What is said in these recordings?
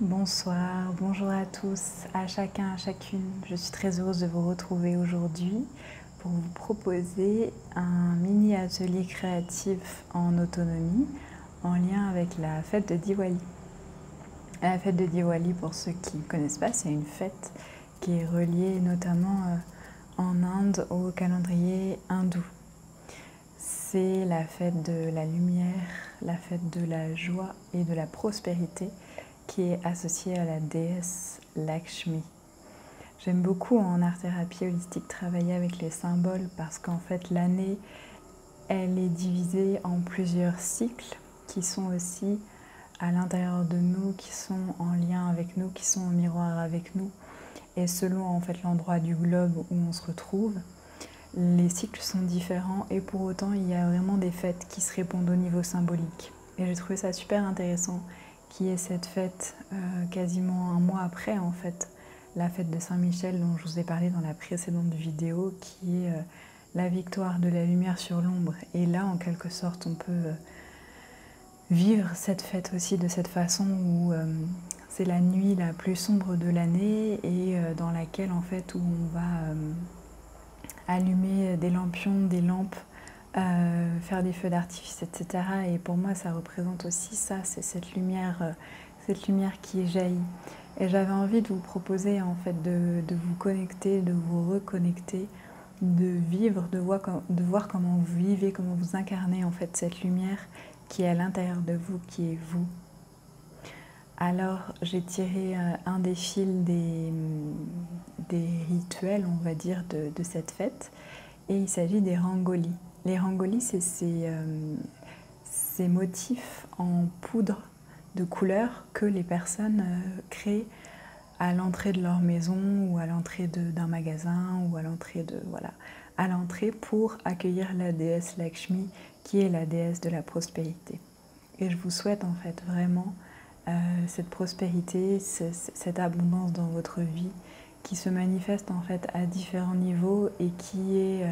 Bonsoir, bonjour à tous, à chacun, à chacune. Je suis très heureuse de vous retrouver aujourd'hui pour vous proposer un mini atelier créatif en autonomie en lien avec la fête de Diwali. La fête de Diwali, pour ceux qui ne connaissent pas, c'est une fête qui est reliée notamment en Inde au calendrier hindou. C'est la fête de la lumière, la fête de la joie et de la prospérité qui est associée à la déesse Lakshmi. J'aime beaucoup en art-thérapie holistique travailler avec les symboles parce qu'en fait l'année, elle est divisée en plusieurs cycles qui sont aussi à l'intérieur de nous, qui sont en lien avec nous, qui sont en miroir avec nous. Et selon en fait l'endroit du globe où on se retrouve, les cycles sont différents et pour autant il y a vraiment des fêtes qui se répondent au niveau symbolique. Et j'ai trouvé ça super intéressant qu'il y ait cette fête quasiment un mois après en fait, la fête de Saint-Michel dont je vous ai parlé dans la précédente vidéo, qui est la victoire de la lumière sur l'ombre. Et là en quelque sorte on peut vivre cette fête aussi de cette façon où c'est la nuit la plus sombre de l'année et dans laquelle en fait où on va allumer des lampions, des lampes, faire des feux d'artifice, etc. Et pour moi, ça représente aussi ça, c'est cette lumière qui jaillit. Et j'avais envie de vous proposer en fait de vous connecter, de vous reconnecter, de vivre, de voir comment vous vivez, comment vous incarnez en fait cette lumière qui est à l'intérieur de vous, qui est vous. Alors j'ai tiré un des fils des rituels, on va dire, de cette fête, et il s'agit des rangolis. Les rangolis, c'est ces motifs en poudre de couleurs que les personnes créent à l'entrée de leur maison ou à l'entrée d'un magasin ou à l'entrée pour accueillir la déesse Lakshmi, qui est la déesse de la prospérité. Et je vous souhaite en fait vraiment cette prospérité, cette abondance dans votre vie qui se manifeste en fait à différents niveaux et qui est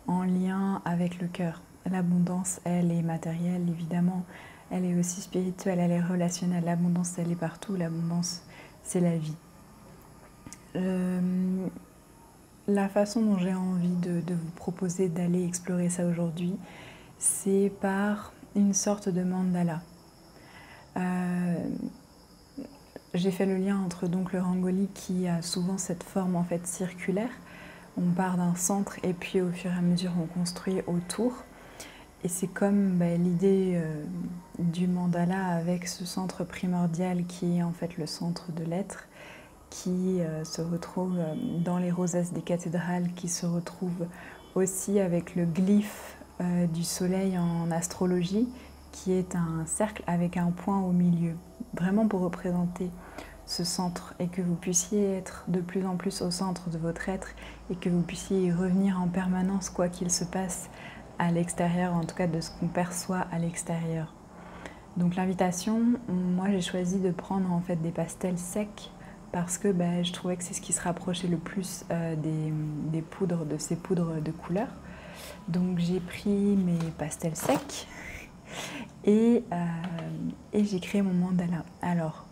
en lien avec le cœur. L'abondance, elle est matérielle évidemment, elle est aussi spirituelle, elle est relationnelle. L'abondance, elle est partout, l'abondance, c'est la vie. La façon dont j'ai envie de vous proposer d'aller explorer ça aujourd'hui, c'est par une sorte de mandala. J'ai fait le lien entre donc le rangoli qui a souvent cette forme en fait circulaire. On part d'un centre et puis au fur et à mesure on construit autour. Et c'est comme l'idée du mandala avec ce centre primordial qui est en fait le centre de l'être, qui se retrouve dans les rosaces des cathédrales, qui se retrouve aussi avec le glyphe du soleil en astrologie, qui est un cercle avec un point au milieu, vraiment pour représenter ce centre et que vous puissiez être de plus en plus au centre de votre être et que vous puissiez y revenir en permanence quoi qu'il se passe à l'extérieur, en tout cas de ce qu'on perçoit à l'extérieur. Donc l'invitation, moi j'ai choisi de prendre en fait des pastels secs parce que je trouvais que c'est ce qui se rapprochait le plus des poudres, de ces poudres de couleur. Donc j'ai pris mes pastels secs et j'ai créé mon mandala. Alors,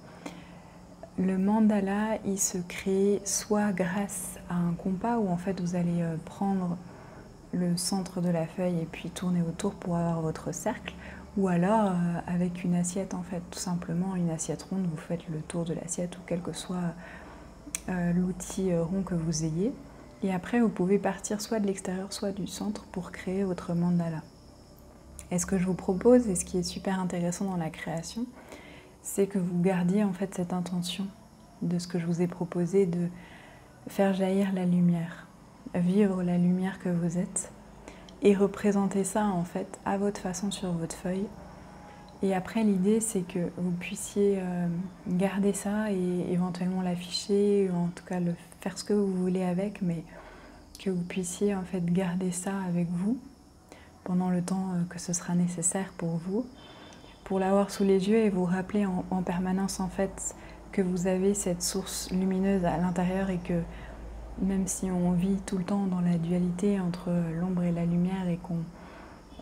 le mandala, il se crée soit grâce à un compas où en fait vous allez prendre le centre de la feuille et puis tourner autour pour avoir votre cercle, ou alors avec une assiette en fait, tout simplement une assiette ronde, vous faites le tour de l'assiette ou quel que soit l'outil rond que vous ayez. Et après vous pouvez partir soit de l'extérieur soit du centre pour créer votre mandala. Et ce que je vous propose, et ce qui est super intéressant dans la création, c'est que vous gardiez en fait cette intention de ce que je vous ai proposé, de faire jaillir la lumière, vivre la lumière que vous êtes et représenter ça en fait à votre façon sur votre feuille. Et après l'idée c'est que vous puissiez garder ça et éventuellement l'afficher ou en tout cas faire ce que vous voulez avec, mais que vous puissiez en fait garder ça avec vous pendant le temps que ce sera nécessaire pour vous, pour l'avoir sous les yeux et vous rappeler en permanence en fait que vous avez cette source lumineuse à l'intérieur et que même si on vit tout le temps dans la dualité entre l'ombre et la lumière et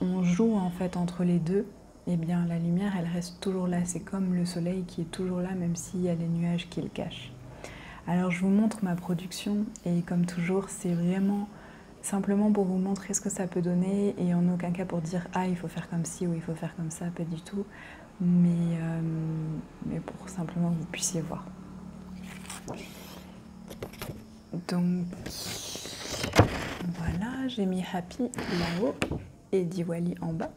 qu'on joue en fait entre les deux, eh bien la lumière elle reste toujours là. C'est comme le soleil qui est toujours là même s'il y a les nuages qui le cachent. Alors je vous montre ma production et comme toujours c'est vraiment simplement pour vous montrer ce que ça peut donner et en aucun cas pour dire ah il faut faire comme ci ou il faut faire comme ça, pas du tout, mais pour simplement que vous puissiez voir. Donc voilà, j'ai mis Happy là-haut et Diwali en bas.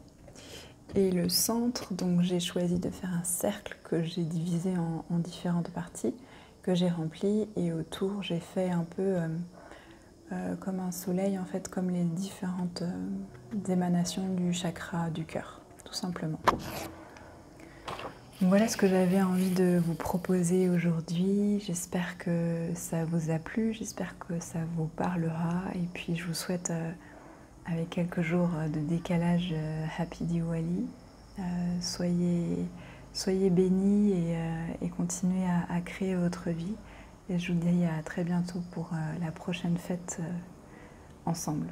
Et le centre, donc j'ai choisi de faire un cercle que j'ai divisé en différentes parties, que j'ai rempli, et autour j'ai fait un peu comme un soleil en fait, comme les différentes émanations du chakra du cœur, tout simplement. Donc voilà ce que j'avais envie de vous proposer aujourd'hui. J'espère que ça vous a plu, j'espère que ça vous parlera. Et puis je vous souhaite, avec quelques jours de décalage, Happy Diwali. Soyez bénis et continuez à créer votre vie. Et je vous dis à très bientôt pour la prochaine fête ensemble.